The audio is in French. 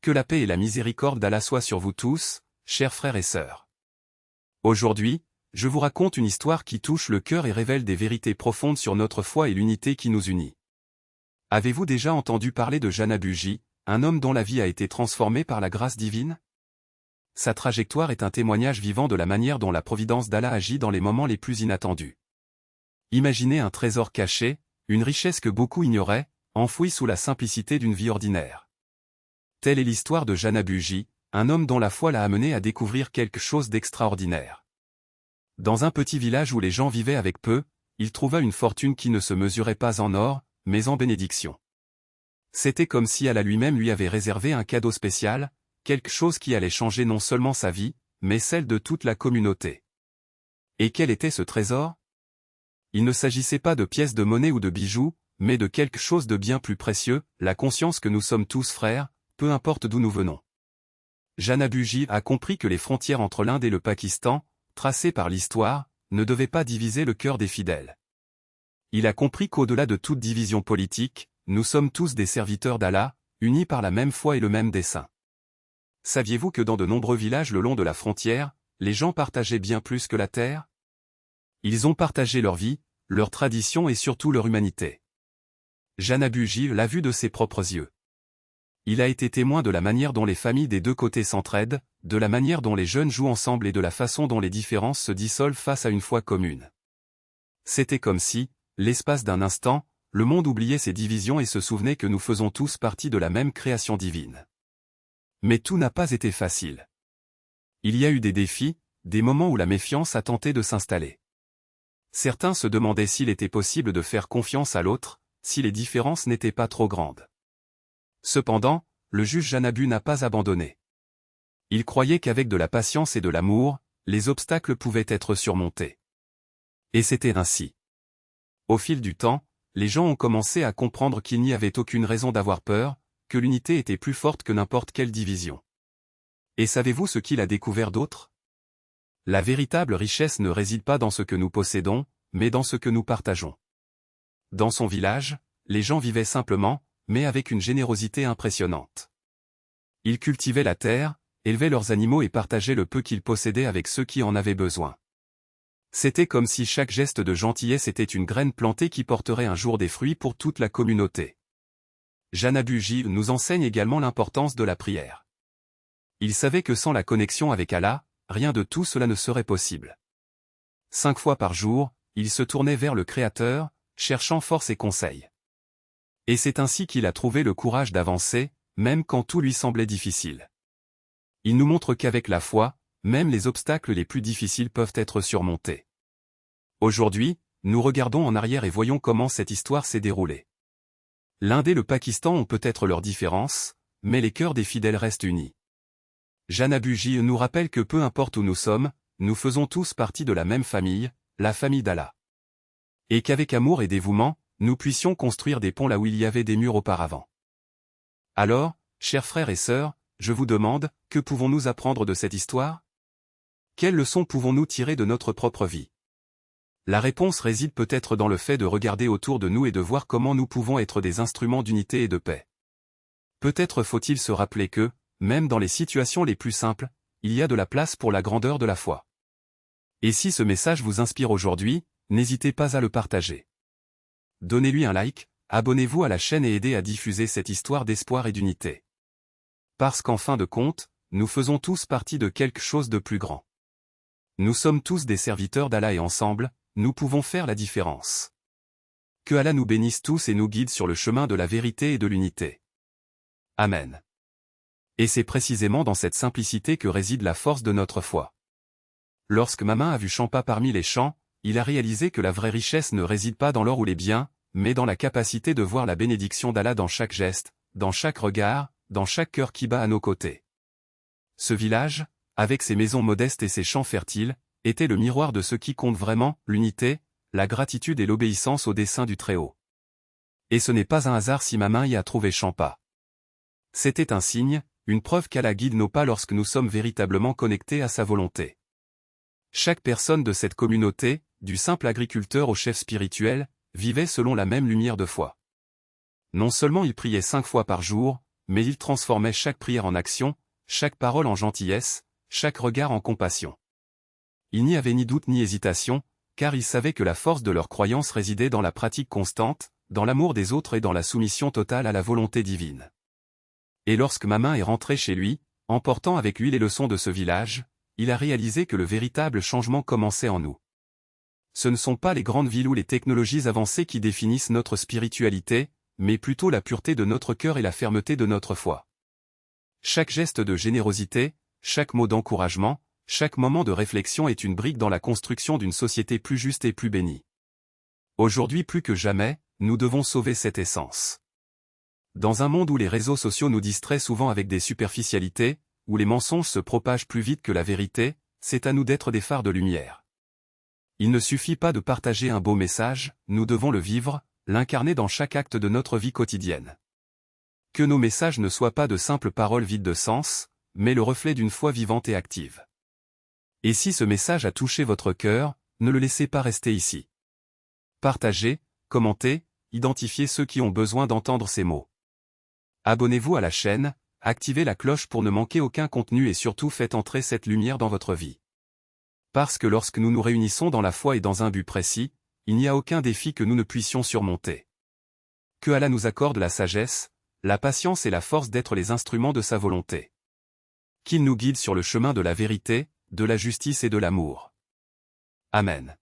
Que la paix et la miséricorde d'Allah soient sur vous tous, chers frères et sœurs. Aujourd'hui, je vous raconte une histoire qui touche le cœur et révèle des vérités profondes sur notre foi et l'unité qui nous unit. Avez-vous déjà entendu parler de Janabu J, un homme dont la vie a été transformée par la grâce divine? Sa trajectoire est un témoignage vivant de la manière dont la providence d'Allah agit dans les moments les plus inattendus. Imaginez un trésor caché, une richesse que beaucoup ignoraient, enfouie sous la simplicité d'une vie ordinaire. Telle est l'histoire de Janabu J, un homme dont la foi l'a amené à découvrir quelque chose d'extraordinaire. Dans un petit village où les gens vivaient avec peu, il trouva une fortune qui ne se mesurait pas en or, mais en bénédiction. C'était comme si Allah lui-même lui avait réservé un cadeau spécial, quelque chose qui allait changer non seulement sa vie, mais celle de toute la communauté. Et quel était ce trésor? Il ne s'agissait pas de pièces de monnaie ou de bijoux, mais de quelque chose de bien plus précieux, la conscience que nous sommes tous frères, peu importe d'où nous venons. Janabu J a compris que les frontières entre l'Inde et le Pakistan, tracées par l'histoire, ne devaient pas diviser le cœur des fidèles. Il a compris qu'au-delà de toute division politique, nous sommes tous des serviteurs d'Allah, unis par la même foi et le même dessein. Saviez-vous que dans de nombreux villages le long de la frontière, les gens partageaient bien plus que la terre? Ils ont partagé leur vie, leurs traditions et surtout leur humanité. Janabu J l'a vu de ses propres yeux. Il a été témoin de la manière dont les familles des deux côtés s'entraident, de la manière dont les jeunes jouent ensemble et de la façon dont les différences se dissolvent face à une foi commune. C'était comme si, l'espace d'un instant, le monde oubliait ses divisions et se souvenait que nous faisons tous partie de la même création divine. Mais tout n'a pas été facile. Il y a eu des défis, des moments où la méfiance a tenté de s'installer. Certains se demandaient s'il était possible de faire confiance à l'autre, si les différences n'étaient pas trop grandes. Cependant, le juge Janabu n'a pas abandonné. Il croyait qu'avec de la patience et de l'amour, les obstacles pouvaient être surmontés. Et c'était ainsi. Au fil du temps, les gens ont commencé à comprendre qu'il n'y avait aucune raison d'avoir peur, que l'unité était plus forte que n'importe quelle division. Et savez-vous ce qu'il a découvert d'autre? La véritable richesse ne réside pas dans ce que nous possédons, mais dans ce que nous partageons. Dans son village, les gens vivaient simplement, mais avec une générosité impressionnante. Ils cultivaient la terre, élevaient leurs animaux et partageaient le peu qu'ils possédaient avec ceux qui en avaient besoin. C'était comme si chaque geste de gentillesse était une graine plantée qui porterait un jour des fruits pour toute la communauté. Janabu J nous enseigne également l'importance de la prière. Il savait que sans la connexion avec Allah, rien de tout cela ne serait possible. 5 fois par jour, il se tournait vers le Créateur, cherchant force et conseil. Et c'est ainsi qu'il a trouvé le courage d'avancer, même quand tout lui semblait difficile. Il nous montre qu'avec la foi, même les obstacles les plus difficiles peuvent être surmontés. Aujourd'hui, nous regardons en arrière et voyons comment cette histoire s'est déroulée. L'Inde et le Pakistan ont peut-être leurs différences, mais les cœurs des fidèles restent unis. Janabu J nous rappelle que peu importe où nous sommes, nous faisons tous partie de la même famille, la famille d'Allah. Et qu'avec amour et dévouement, nous puissions construire des ponts là où il y avait des murs auparavant. Alors, chers frères et sœurs, je vous demande, que pouvons-nous apprendre de cette histoire? Quelles leçons pouvons-nous tirer de notre propre vie? La réponse réside peut-être dans le fait de regarder autour de nous et de voir comment nous pouvons être des instruments d'unité et de paix. Peut-être faut-il se rappeler que, même dans les situations les plus simples, il y a de la place pour la grandeur de la foi. Et si ce message vous inspire aujourd'hui, n'hésitez pas à le partager. Donnez-lui un like, abonnez-vous à la chaîne et aidez à diffuser cette histoire d'espoir et d'unité. Parce qu'en fin de compte, nous faisons tous partie de quelque chose de plus grand. Nous sommes tous des serviteurs d'Allah et ensemble, nous pouvons faire la différence. Que Allah nous bénisse tous et nous guide sur le chemin de la vérité et de l'unité. Amen. Et c'est précisément dans cette simplicité que réside la force de notre foi. Lorsque Mamin a vu Champa parmi les champs, il a réalisé que la vraie richesse ne réside pas dans l'or ou les biens, mais dans la capacité de voir la bénédiction d'Allah dans chaque geste, dans chaque regard, dans chaque cœur qui bat à nos côtés. Ce village, avec ses maisons modestes et ses champs fertiles, était le miroir de ce qui compte vraiment, l'unité, la gratitude et l'obéissance au dessein du Très-Haut. Et ce n'est pas un hasard si Mamin y a trouvé Champa. C'était un signe, une preuve qu'Allah guide nos pas lorsque nous sommes véritablement connectés à sa volonté. Chaque personne de cette communauté, du simple agriculteur au chef spirituel, vivait selon la même lumière de foi. Non seulement ils priaient 5 fois par jour, mais il transformait chaque prière en action, chaque parole en gentillesse, chaque regard en compassion. Il n'y avait ni doute ni hésitation, car ils savaient que la force de leur croyance résidait dans la pratique constante, dans l'amour des autres et dans la soumission totale à la volonté divine. Et lorsque ma main est rentrée chez lui, emportant avec lui les leçons de ce village, il a réalisé que le véritable changement commençait en nous. Ce ne sont pas les grandes villes ou les technologies avancées qui définissent notre spiritualité, mais plutôt la pureté de notre cœur et la fermeté de notre foi. Chaque geste de générosité, chaque mot d'encouragement, chaque moment de réflexion est une brique dans la construction d'une société plus juste et plus bénie. Aujourd'hui plus que jamais, nous devons sauver cette essence. Dans un monde où les réseaux sociaux nous distraient souvent avec des superficialités, où les mensonges se propagent plus vite que la vérité, c'est à nous d'être des phares de lumière. Il ne suffit pas de partager un beau message, nous devons le vivre, l'incarner dans chaque acte de notre vie quotidienne. Que nos messages ne soient pas de simples paroles vides de sens, mais le reflet d'une foi vivante et active. Et si ce message a touché votre cœur, ne le laissez pas rester ici. Partagez, commentez, identifiez ceux qui ont besoin d'entendre ces mots. Abonnez-vous à la chaîne, activez la cloche pour ne manquer aucun contenu et surtout faites entrer cette lumière dans votre vie. Parce que lorsque nous nous réunissons dans la foi et dans un but précis, il n'y a aucun défi que nous ne puissions surmonter. Que Allah nous accorde la sagesse, la patience et la force d'être les instruments de sa volonté. Qu'il nous guide sur le chemin de la vérité, de la justice et de l'amour. Amen.